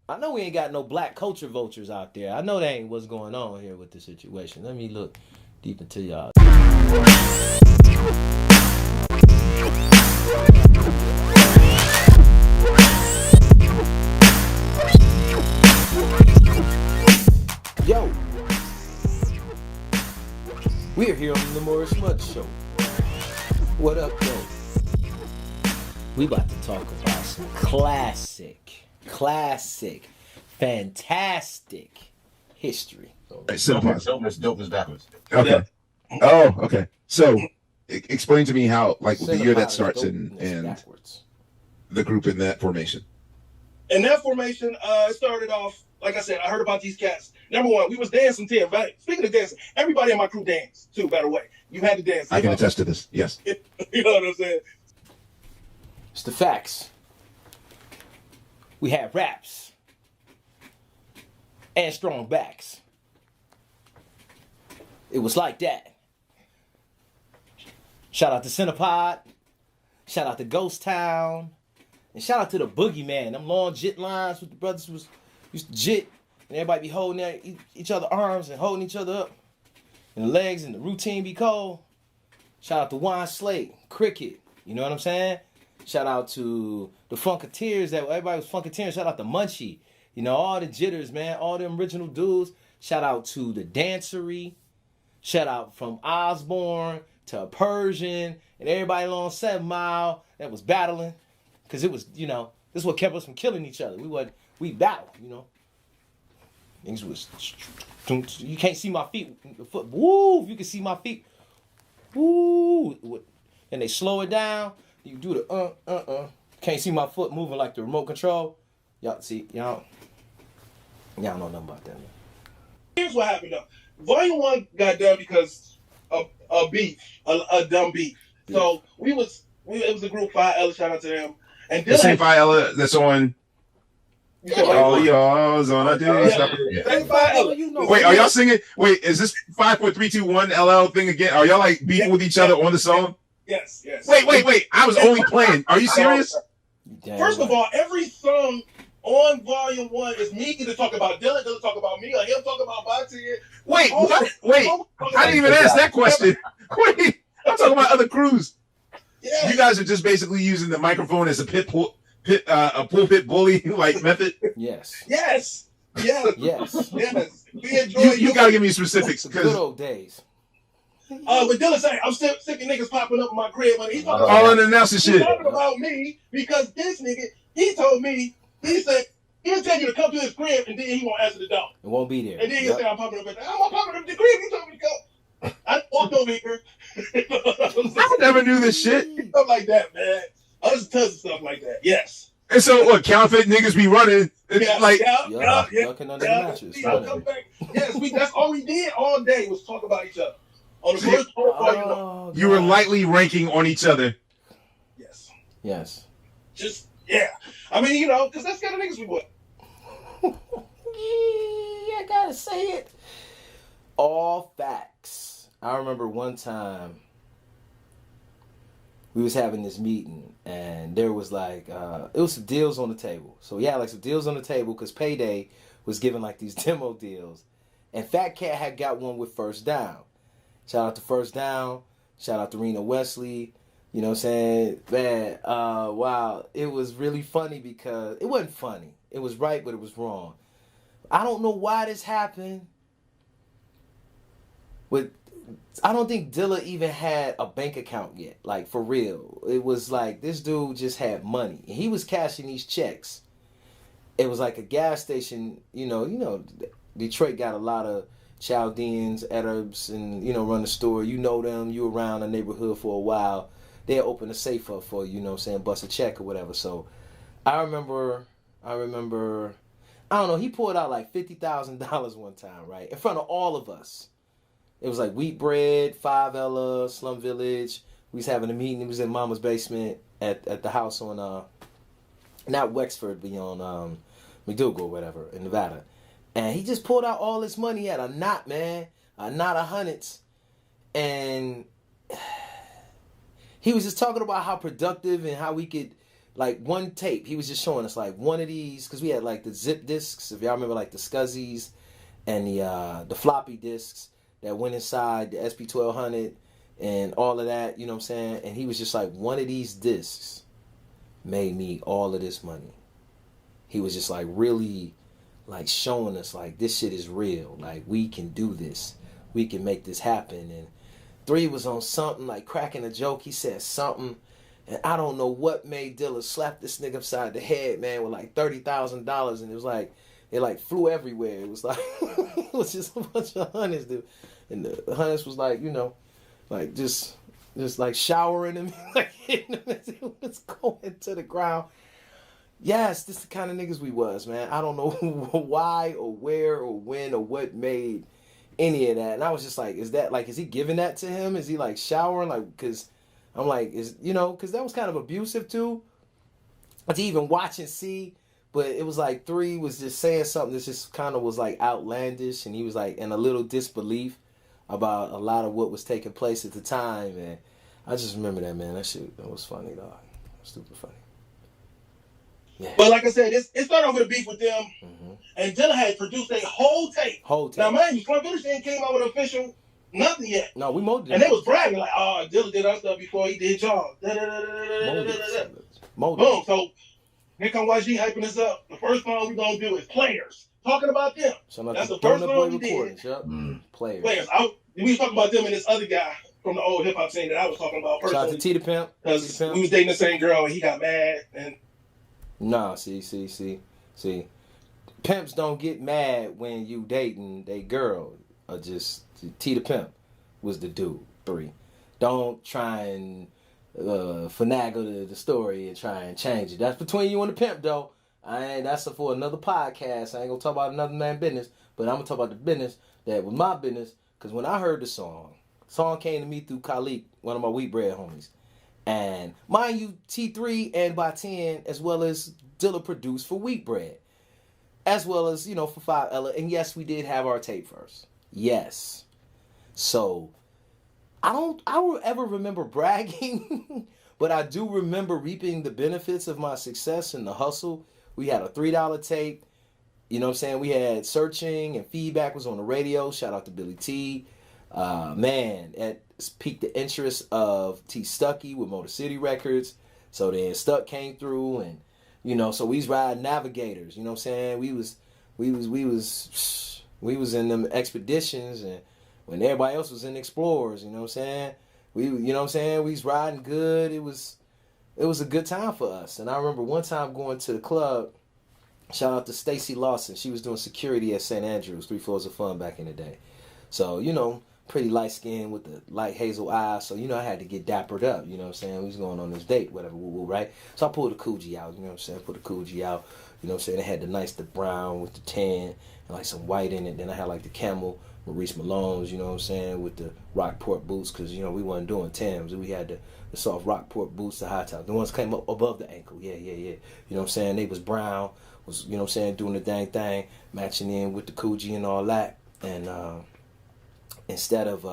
I know we ain't got no black culture vultures out there. I know that ain't what's going on here with the situation. Let me look deep into y'all. Yo, we're here on the Morris Mud Show. What up, yo? We about to talk about some classic, fantastic history. Right, simple. Dope is backwards. Okay. Oh, okay. So, explain to me how, like, the year that Cinepod is starts dopeness and backwards. the group in that formation. In that formation, it started off, like I said, I heard about these cats. Number one, we was dancing too. Speaking of dancing, everybody in my crew danced too, by the way. You had to dance. I can attest to this. Yes. You know what I'm saying? It's the facts. We had raps and strong backs. It was like that. Shout out to Cinepod. Shout out to Ghost Town. And shout out to the Boogeyman. Them long jit lines with the brothers used to jit. And everybody be holding each other arms and holding each other up. And the legs and the routine be cold. Shout out to Wine Slate, Cricket. You know what I'm saying? Shout out to the Funketeers. That everybody was Funketeering. Shout out to Munchie. You know, all the jitters, man. All them original dudes. Shout out to the Dancery. Shout out from Osborne to Persian and everybody along 7 Mile that was battling. Because it was, you know, this is what kept us from killing each other. We battled, you know. Things was, you can't see my feet. Woo, if you can see my feet. Woo. And they slow it down. You do the Can't see my foot moving like the remote control. Y'all see, y'all know nothing about that, man. Here's what happened though. Volume 1 got done because of a beef, a dumb beef. So it was a group 5L, shout out to them. And The same file that's on. Oh, y'all's on a duty stuff. Same 5L. You know, Wait, are y'all singing? Wait, is this 5, 4, 3, 2, 1 LL thing again? Are y'all like beefing with each other on the song? Yes. Wait. I was only playing. Are you serious? First of all, every song on Volume 1 is me either talk about Dilla talk about me, or him talk about Boxy. Wait, what? Wait. I didn't even ask that question. Wait, I'm talking about other crews. Yeah. You guys are just basically using the microphone as a pulpit bully like method. Yes. Yes. We We enjoy You gotta give me specifics good because old days. But Dilla say I'm sick of niggas popping up in my crib. He's talking all about, unannounced shit. talking about me because this nigga, he told me, he said, he'll tell you to come to his crib and then he won't answer the door. It won't be there. And then he'll say, I'm popping up at I'm popping up at the crib. You told me to go. I walked over here. I never knew this shit. Stuff like that, man. There's tons of stuff like that. Yes. And so what? Counterfeit niggas be running. It's Ducking under the mattress. Come back. Yes, that's all we did all day was talk about each other. On the first part, you were lightly ranking on each other. Yes. Just, yeah. I mean, you know, because that's the kind of niggas we were. I gotta say it. All facts. I remember one time we was having this meeting and there was like it was some deals on the table. So we had like some deals on the table because Payday was giving like these demo deals, and Fat Cat had got one with First Down. Shout out to First Down. Shout out to Rena Wesley. You know what I'm saying? Man, wow. It was really funny because it wasn't funny. It was right, but it was wrong. I don't know why this happened. I don't think Dilla even had a bank account yet. Like, for real. It was like, this dude just had money. And he was cashing these checks. It was like a gas station. You know, Detroit got a lot of Chaldeans, Arabs, and, run the store. You know them. You around the neighborhood for a while. They'll open a safe up for you, know what I'm saying, bust a check or whatever. So I remember, I don't know, he pulled out like $50,000 one time, right? In front of all of us. It was like Wheat Bread, 5Ella, Slum Village. We was having a meeting. It was in Mama's basement at the house on, not Wexford, but on McDougal or whatever, in Nevada. And he just pulled out all this money at a knot, man. A knot of hundreds. And he was just talking about how productive and how we could like one tape. He was just showing us like one of these because we had like the zip discs. If y'all remember, like the Scuzzies and the floppy discs that went inside the SP1200 and all of that. You know what I'm saying? And he was just like, one of these discs made me all of this money. He was just like really like showing us like this shit is real. Like we can do this. We can make this happen. And 3 was on something like cracking a joke. He said something. And I don't know what made Dilla slap this nigga upside the head, man, with like $30,000. And it was like, it like flew everywhere. It was like, it was just a bunch of hundreds, dude. And the hundreds was like, you know, like just like showering him, like hitting him as he was going to the ground. Yes, this is the kind of niggas we was, man. I don't know why or where or when or what made any of that. And I was just like, is he giving that to him? Is he like showering? Like, because I'm like, because that was kind of abusive too. To even watch and see, but it was like 3 was just saying something that just kind of was like outlandish, and he was like in a little disbelief about a lot of what was taking place at the time, and I just remember that, man. That was funny, dog. Stupid funny. Yeah. But like I said, it started off with a beef with them, and Dilla had produced a whole tape. Now, mind you, Slum Village ain't came out with official nothing yet. No, we molded it. And they was bragging like, oh, Dilla did our stuff before he did y'all. Boom. So here come YG hyping us up. The first song we gonna do is Players. Talking about them. That's the first song we did. Yep. Players. We was talking about them and this other guy from the old hip hop scene that I was talking about personally. Shout out to T the Pimp. Because we was dating the same girl and he got mad and. Nah, see. Pimps don't get mad when you dating they girl. Or just T the Pimp was the dude. 3. Don't try and finagle the story and try and change it. That's between you and the pimp, though. That's for another podcast. I ain't gonna talk about another man's business, but I'm gonna talk about the business that was my business. Because when I heard the song came to me through Khalik, one of my wheat bread homies. And mind you, T3 and by 10, as well as Dilla produced for Wheat Bread, as well as, for 5 ELA. And yes, we did have our tape first. Yes. So I don't ever remember bragging, but I do remember reaping the benefits of my success and the hustle. We had a $3 tape. You know what I'm saying? We had searching and feedback was on the radio. Shout out to Billy T. Man, it piqued the interest of T Stucky with Motor City Records. So then Stuck came through and, so we was riding Navigators. You know what I'm saying? We was in them expeditions and when everybody else was in Explorers, you know what I'm saying? We was riding good. It was a good time for us. And I remember one time going to the club. Shout out to Stacy Lawson. She was doing security at St. Andrews, 3 Floors of Fun back in the day. So, pretty light skin with the light hazel eyes. So, I had to get dappered up. You know what I'm saying? We was going on this date, whatever, right? So I pulled the Coogee out. You know what I'm saying? Put the Coogee out. You know what I'm saying? It had the brown with the tan and like some white in it. Then I had like the camel Maurice Malone's, you know what I'm saying, with the Rockport boots. Because, we wasn't doing Timbs. We had the soft Rockport boots, the high top. The ones came up above the ankle. Yeah. You know what I'm saying? They was brown. Was, you know what I'm saying, doing the dang thing, matching in with the Coogee and all that. And instead of,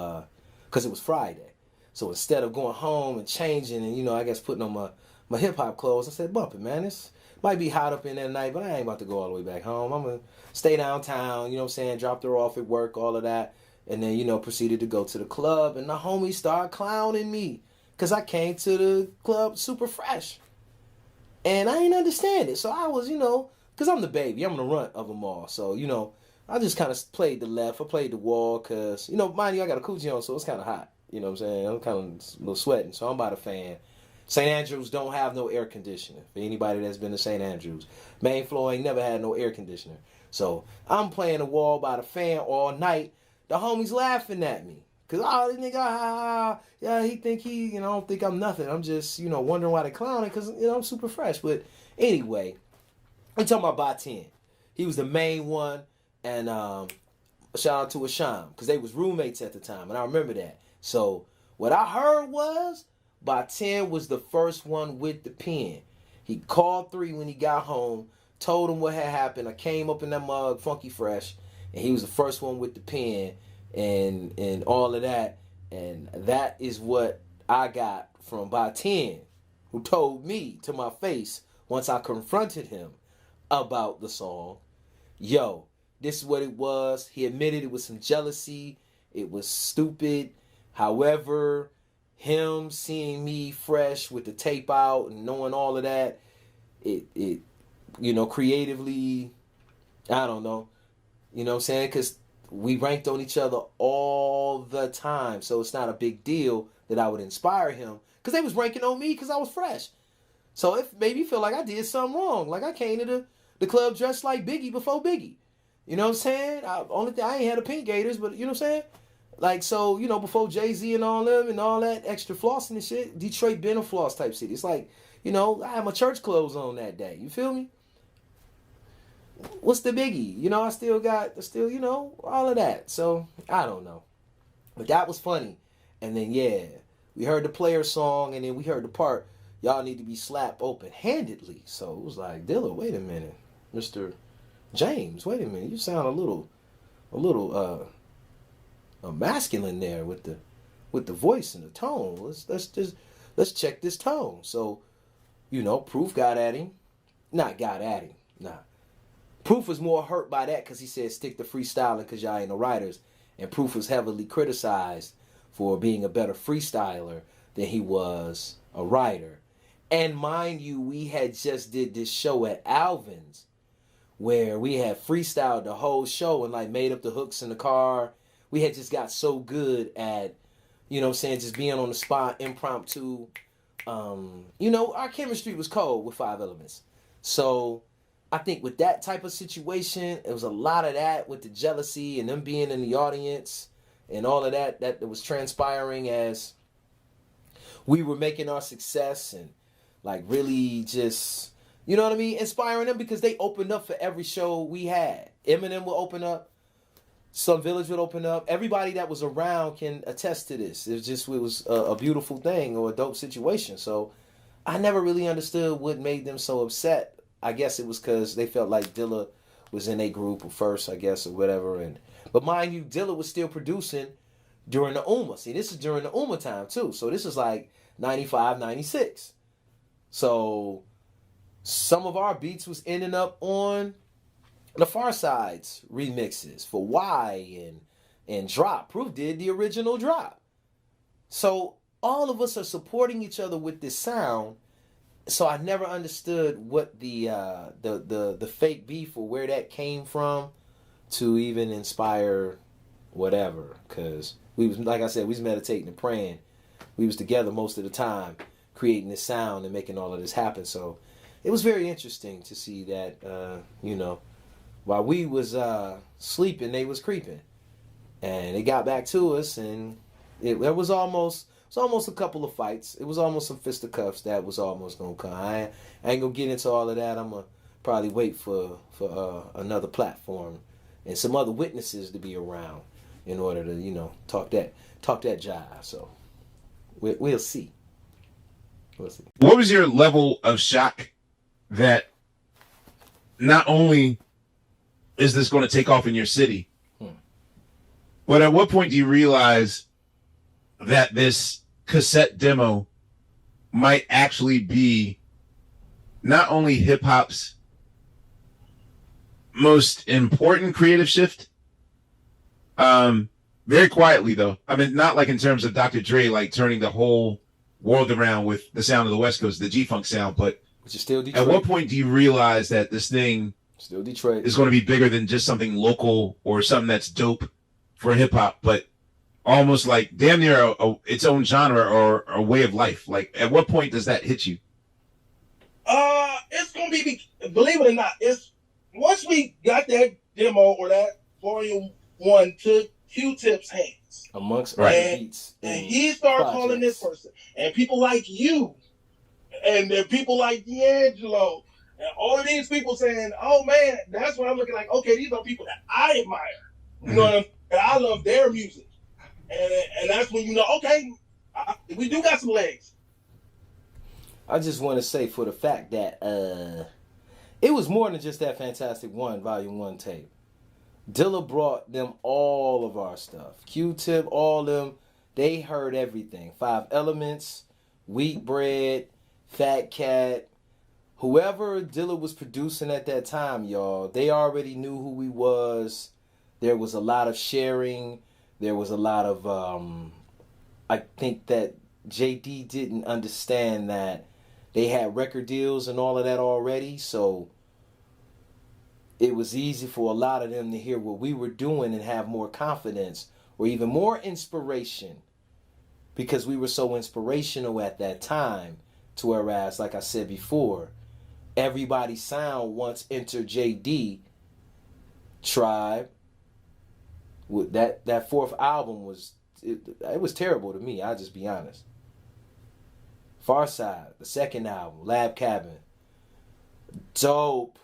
because it was Friday. So instead of going home and changing and, I guess putting on my hip-hop clothes, I said, bump it, man. This might be hot up in there tonight, but I ain't about to go all the way back home. I'm going to stay downtown, you know what I'm saying, dropped her off at work, all of that. And then, proceeded to go to the club. And the homies started clowning me because I came to the club super fresh. And I didn't understand it. So I was, because I'm the baby. I'm the runt of them all. So, I just kind of played the left. I played the wall because, mind you, I got a Coogee on, so it's kind of hot. You know what I'm saying? I'm kind of a little sweating, so I'm by the fan. St. Andrews don't have no air conditioner. For anybody that's been to St. Andrews, main floor ain't never had no air conditioner. So I'm playing the wall by the fan all night. The homies laughing at me. Because, this nigga, yeah, he think I don't think I'm nothing. I'm just, wondering why they clowning because, I'm super fresh. But anyway, I'm talking about by 10. He was the main one. And shout out to Asham because they was roommates at the time. And I remember that. So what I heard was by 10 was the first one with the pen. He called 3 when he got home, told him what had happened. I came up in that mug, funky fresh. And he was the first one with the pen and all of that. And that is what I got from by 10. who told me to my face once I confronted him about the song, yo, this is what it was. He admitted it was some jealousy. It was stupid. However, him seeing me fresh with the tape out and knowing all of that, it creatively, I don't know. You know what I'm saying? Because we ranked on each other all the time. So it's not a big deal that I would inspire him. Because they was ranking on me because I was fresh. So it made me feel like I did something wrong. Like I came to the club dressed like Biggie before Biggie. You know what I'm saying? Only thing, I ain't had a pink Gators, but you know what I'm saying? Like, so, before Jay-Z and all them and all that extra flossing and shit, Detroit been a floss type city. It's like, I had my church clothes on that day. You feel me? What's the biggie? I still, all of that. So, I don't know. But that was funny. And then, yeah, we heard the player song, and then we heard the part, y'all need to be slapped open-handedly. So, it was like, Dilla, wait a minute. Mr. James, wait a minute. You sound a little masculine there with the voice and the tone. Let's check this tone. So, Proof got at him. Not got at him. Nah. Proof was more hurt by that because he said stick to freestyling because y'all ain't no writers. And Proof was heavily criticized for being a better freestyler than he was a writer. And mind you, we had just did this show at Alvin's where we had freestyled the whole show and like made up the hooks in the car. We had just got so good at, just being on the spot, impromptu. Our chemistry was cold with 5 Elements. So I think with that type of situation, it was a lot of that with the jealousy and them being in the audience and all of that was transpiring as we were making our success and like really just, inspiring them because they opened up for every show we had. Eminem would open up. Some Village would open up. Everybody that was around can attest to this. It was a beautiful thing or a dope situation. So I never really understood what made them so upset. I guess it was because they felt like Dilla was in a group first, I guess, or whatever. But mind you, Dilla was still producing during the UMA. See, this is during the UMA time, too. So this is like 95, 96. So some of our beats was ending up on the Far Side's remixes for Y and Drop. Proof did the original Drop. So all of us are supporting each other with this sound. So I never understood what the fake beef or where that came from to even inspire whatever. Because we was, like I said, we was meditating and praying. We was together most of the time creating this sound and making all of this happen. So it was very interesting to see that, while we was sleeping, they was creeping. And it got back to us, and it was almost a couple of fights. It was almost some fisticuffs that was almost going to come. I ain't going to get into all of that. I'm going to probably wait for another platform and some other witnesses to be around in order to, talk that jive. So we'll see. We'll see. What was your level of shock that not only is this going to take off in your city, but at what point do you realize that this cassette demo might actually be not only hip hop's most important creative shift? Very quietly though. I mean, not like in terms of Dr. Dre, like turning the whole world around with the sound of the West Coast, the G-Funk sound, but which is still Detroit. At what point do you realize that this thing still Detroit is going to be bigger than just something local or something that's dope for hip hop, but almost like damn near its own genre or a way of life? Like, at what point does that hit you? It's gonna be, believe it or not, it's once we got that demo or that volume 1 to Q-Tip's hands amongst beats, and he started calling this person, and people like you, and then people like D'Angelo, and all of these people saying, "Oh man," that's when I'm looking like, okay, these are people that I admire. You know what I'm saying? I love their music, and that's when okay, we do got some legs. I just want to say for the fact that it was more than just that Fantastic One Volume 1 tape. Dilla brought them all of our stuff. Q-Tip, all them, they heard everything. 5 Elements, Wheat Bread, Fat Cat, whoever Dilla was producing at that time, y'all, they already knew who we was. There was a lot of sharing. There was a lot of, I think that JD didn't understand that they had record deals and all of that already. So it was easy for a lot of them to hear what we were doing and have more confidence or even more inspiration because we were so inspirational at that time. To whereas, like I said before, everybody's sound once entered JD Tribe. That fourth album was it was terrible to me. I'll just be honest. Farside, the second album, Lab Cabin, dope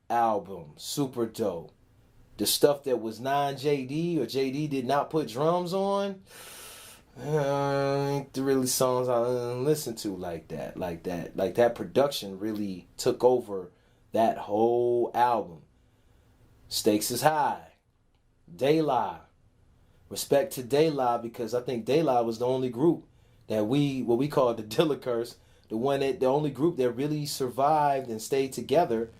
album, super dope. The stuff that was non-JD or JD did not put drums on, ain't the really songs I listen to like that. Like that production really took over that whole album. Stakes is High, Dilla. Respect to Dilla because I think Dilla was the only group that what we call the Dilla curse, the only group that really survived and stayed together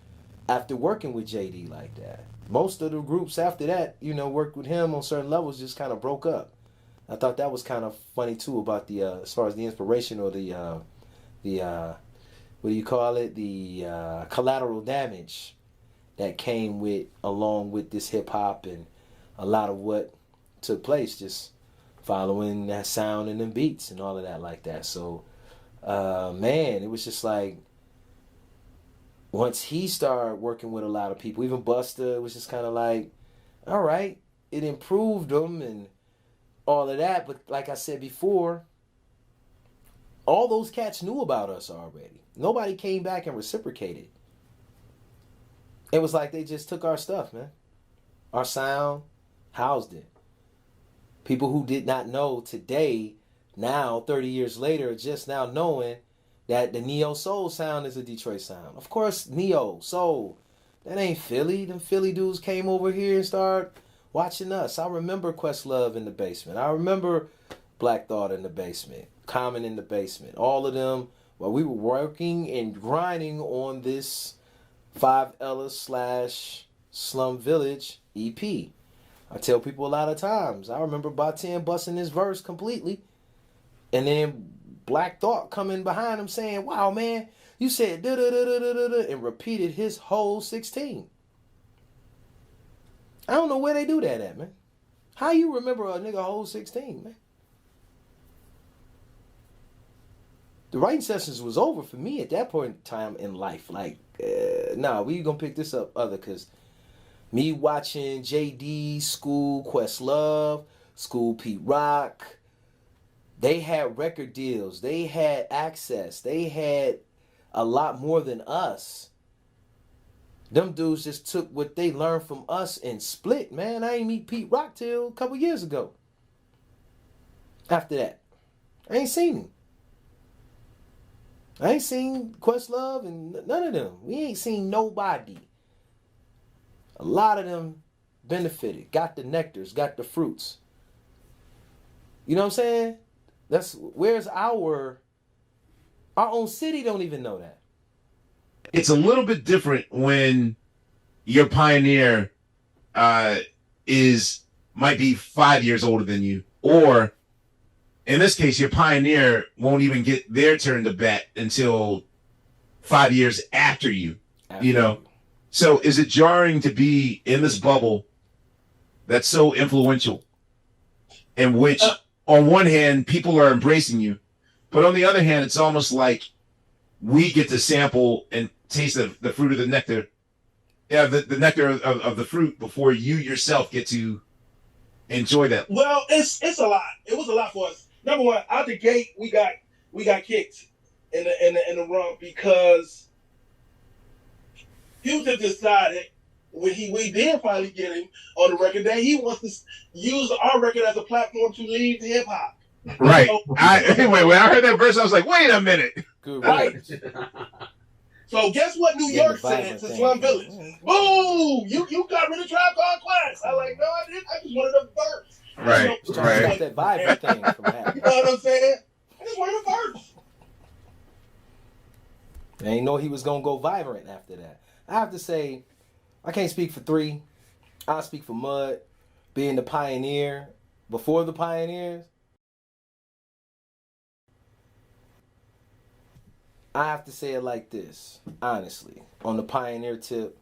after working with JD like that. Most of the groups after that, worked with him on certain levels, just kind of broke up. I thought that was kind of funny too about the as far as the inspiration or the what do you call it? The collateral damage that came along with this hip hop and a lot of what took place, just following that sound and them beats and all of that like that. So, man, it was just like once he started working with a lot of people, even Busta, it was just kind of like, all right, it improved them and all of that. But like I said before, all those cats knew about us already. Nobody came back and reciprocated. It was like they just took our stuff, man. Our sound, housed it. People who did not know today, now, 30 years later, just now knowing that the Neo Soul sound is a Detroit sound. Of course, Neo Soul. That ain't Philly. Them Philly dudes came over here and started watching us. I remember Questlove in the basement. I remember Black Thought in the basement. Common in the basement. All of them, while we were working and grinding on this 5 Ella / Slum Village EP. I tell people a lot of times. I remember Batin busting his verse completely. And then Black Thought coming behind him saying, wow, man, you said da-da-da-da-da-da, and repeated his whole 16. I don't know where they do that at, man. How you remember a nigga whole 16, man? The writing sessions was over for me at that point in time in life. Like, we gonna pick this up because me watching JD, School, Questlove, School Pete Rock, they had record deals. They had access. They had a lot more than us. Them dudes just took what they learned from us and split, man. I ain't meet Pete Rock till a couple years ago. After that, I ain't seen him. I ain't seen Questlove and none of them. We ain't seen nobody. A lot of them benefited, got the nectars, got the fruits. You know what I'm saying? Where's our own city don't even know that. It's a little bit different when your pioneer might be 5 years older than you, or in this case, your pioneer won't even get their turn to bat until 5 years after you. So is it jarring to be in this bubble that's so influential, in which on one hand people are embracing you, but on the other hand it's almost like we get to sample and taste the fruit of the nectar, the nectar of the fruit before you yourself get to enjoy that? Well, it's a lot. It was a lot for us. Number one, out the gate, we got kicked in the run because Future decided when we did finally get him on the record that he wants to use our record as a platform to leave hip hop. Right. So, anyway, when I heard that verse, I was like, wait a minute. Good right. So guess what New York said to Slum Village? Boom! You got rid of Tribe Called Quest. I like, no, I didn't. I just wanted a verse. Right. Right. That vibe thing from happening. You know what I'm saying? I just wanted a verse. I ain't know he was gonna go vibrant after that. I have to say, I can't speak for 3. I speak for Mud, being the pioneer before the pioneers. I have to say it like this, honestly, on the pioneer tip.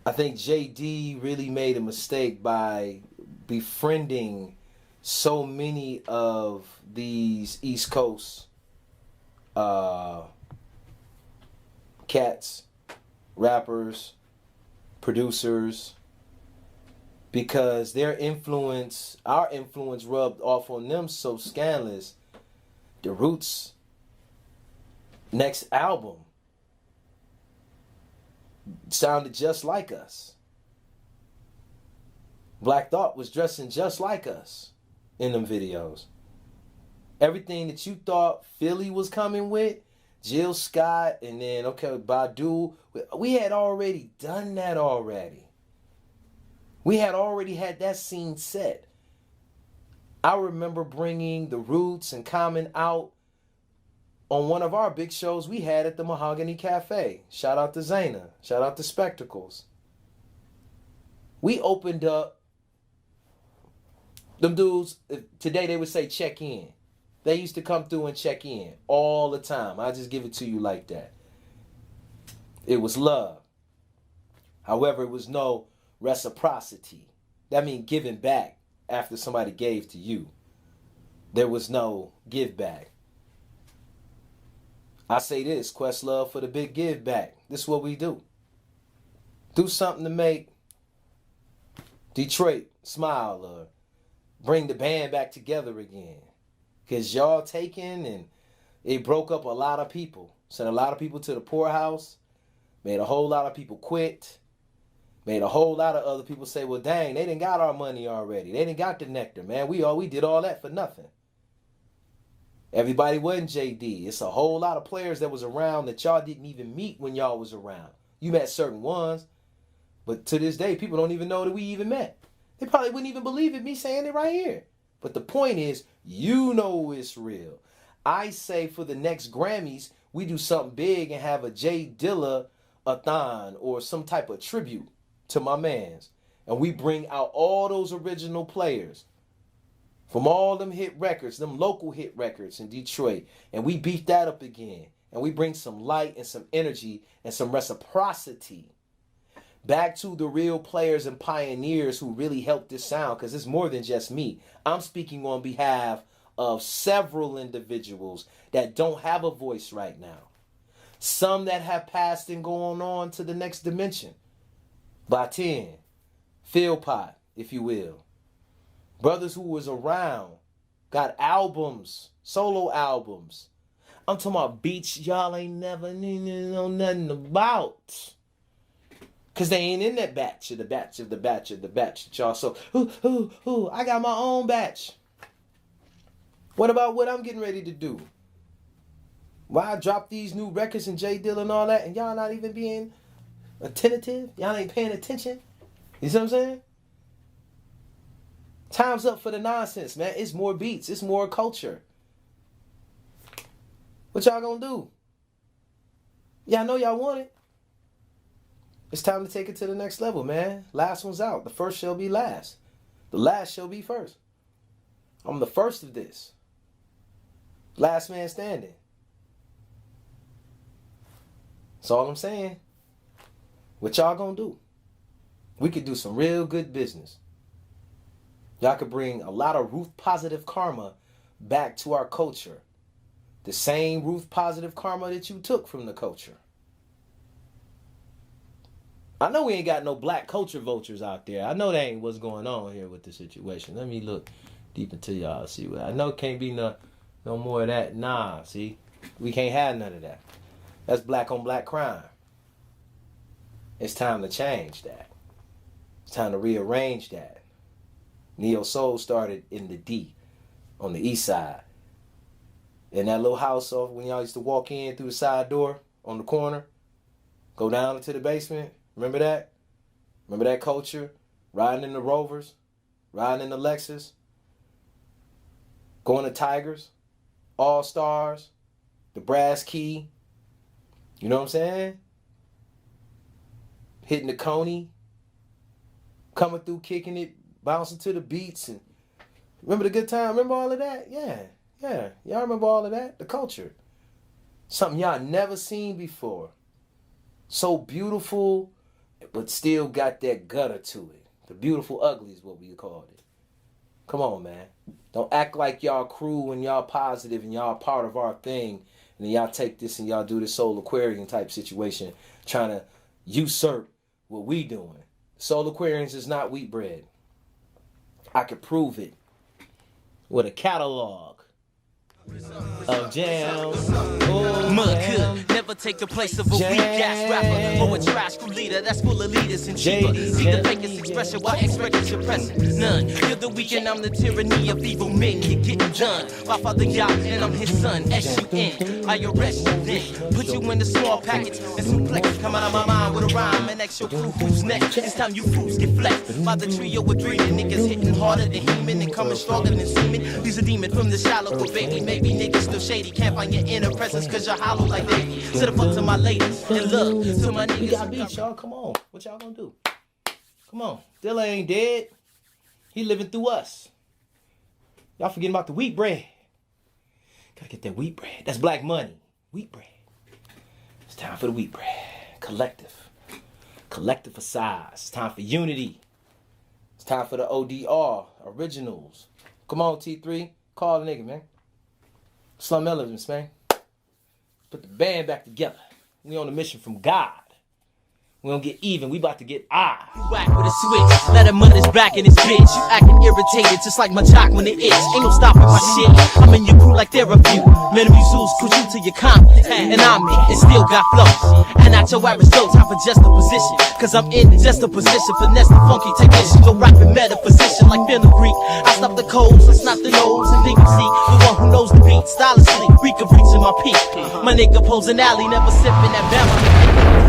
I think JD really made a mistake by befriending so many of these East Coast cats, rappers, producers, because their influence, our influence rubbed off on them so scandalous. The Roots' next album sounded just like us. Black Thought was dressing just like us in them videos. Everything that you thought Philly was coming with, Jill Scott, and then, Badu, we had already done that already. We had already had that scene set. I remember bringing the Roots and Common out on one of our big shows we had at the Mahogany Cafe. Shout out to Zaina. Shout out to Spectacles. We opened up. Them dudes, today they would say check in. They used to come through and check in all the time. I just give it to you like that. It was love. However, it was no reciprocity. That means giving back after somebody gave to you. There was no give back. I say this, Questlove for the big give back. This is what we do. Do something to make Detroit smile or bring the band back together again. Because y'all taken and it broke up a lot of people. Sent a lot of people to the poorhouse. Made a whole lot of people quit. Made a whole lot of other people say, well, dang, they didn't got our money already. They didn't got the nectar, man. We did all that for nothing. Everybody wasn't JD. It's a whole lot of players that was around that y'all didn't even meet when y'all was around. You met certain ones. But to this day, people don't even know that we even met. They probably wouldn't even believe it, me saying it right here. But the point is, you know it's real. I say for the next Grammys, we do something big and have a J Dilla-a-thon or some type of tribute to my mans. And we bring out all those original players from all them hit records, them local hit records in Detroit. And we beat that up again. And we bring some light and some energy and some reciprocity back to the real players and pioneers who really helped this sound, because it's more than just me. I'm speaking on behalf of several individuals that don't have a voice right now. Some that have passed and gone on to the next dimension. Batin, Philpot, if you will. Brothers who was around, got albums, solo albums. I'm talking about beats y'all ain't never know nothing about. Because they ain't in that batch of the batch of the batch of the batch. Y'all, so, I got my own batch. What about what I'm getting ready to do? Why I drop these new records and J Dilla and all that, and y'all not even being attentive? Y'all ain't paying attention? You see what I'm saying? Time's up for the nonsense, man. It's more beats. It's more culture. What y'all gonna do? Y'all know y'all want it. It's time to take it to the next level, man. Last one's out. The first shall be last. The last shall be first. I'm the first of this. Last man standing. That's all I'm saying. What y'all gonna do? We could do some real good business. Y'all could bring a lot of Ruth positive karma back to our culture. The same Ruth positive karma that you took from the culture. I know we ain't got no black culture vultures out there. I know that ain't what's going on here with the situation. Let me look deep into y'all. See what I know. Can't be no more of that. Nah, see, we can't have none of that. That's black on black crime. It's time to change that. It's time to rearrange that. Neo Soul started in the D, on the east side. In that little house off when y'all used to walk in through the side door on the corner, go down into the basement. Remember that? Remember that culture? Riding in the Rovers, riding in the Lexus, going to Tigers, All Stars, the Brass Key, You know what I'm saying? Hitting the coney, coming through, kicking it, bouncing to the beats. And remember the good time? Remember all of that? Yeah. Y'all remember all of that? The culture. Something y'all never seen before. So beautiful, but still got that gutter to it. The beautiful ugly is what we called it. Come on, man. Don't act like y'all crew and y'all positive and y'all part of our thing. And then y'all take this and y'all do this Soul Aquarian type situation, trying to usurp what we doing. Soul Aquarians is not wheat bread. I could prove it with a catalog of jams. Mud could never take the place of a weak ass rapper or a trash crew leader that's full of leaders and cheaper. See the fakest expression while expecting your presence. None. You're the weak and I'm the tyranny of evil men. You're getting done. My father Yah and I'm his son. S-U-N. I arrest you then. Put you in the small packets and suplex. Come out of my mind with a rhyme and ask your crew who's next. This time you fools get flexed by the trio of dreaming niggas hitting harder than human and coming stronger than semen. These a demon from the shallow, but baby, maybe niggas still shady. Can't find your inner presence cause you're hollow like Davey. So the fuck to my ladies and look to my niggas. We got beats, y'all. Come on. What y'all gonna do? Come on. Dilla ain't dead. He living through us. Y'all forgetting about the wheat bread. Gotta get that wheat bread. That's black money. Wheat bread. It's time for the wheat bread. Collective. Collective for size. It's time for unity. It's time for the ODR. Originals. Come on, T3. Call the nigga, man. Slum Elements, man. Put the band back together. We on a mission from God. We don't get even, we about to get Whack with a switch, let him run his back in his bitch. You acting irritated, just like my jock when it itch. Ain't no stopping my shit, I'm in your crew like they're a few. Minimum Zeus put you to your confidence, and I'm in, and still got flows. And not your average dope, time for just a position. Cause I'm in just a position, finesse the funky technician. Go rapping metaphysician like Phil Greek. I stop the codes, I snap the nose, and think you see the one who knows the beat. Style of sleep, Reek of reaching my peak. My nigga posing alley, never sipping that balance.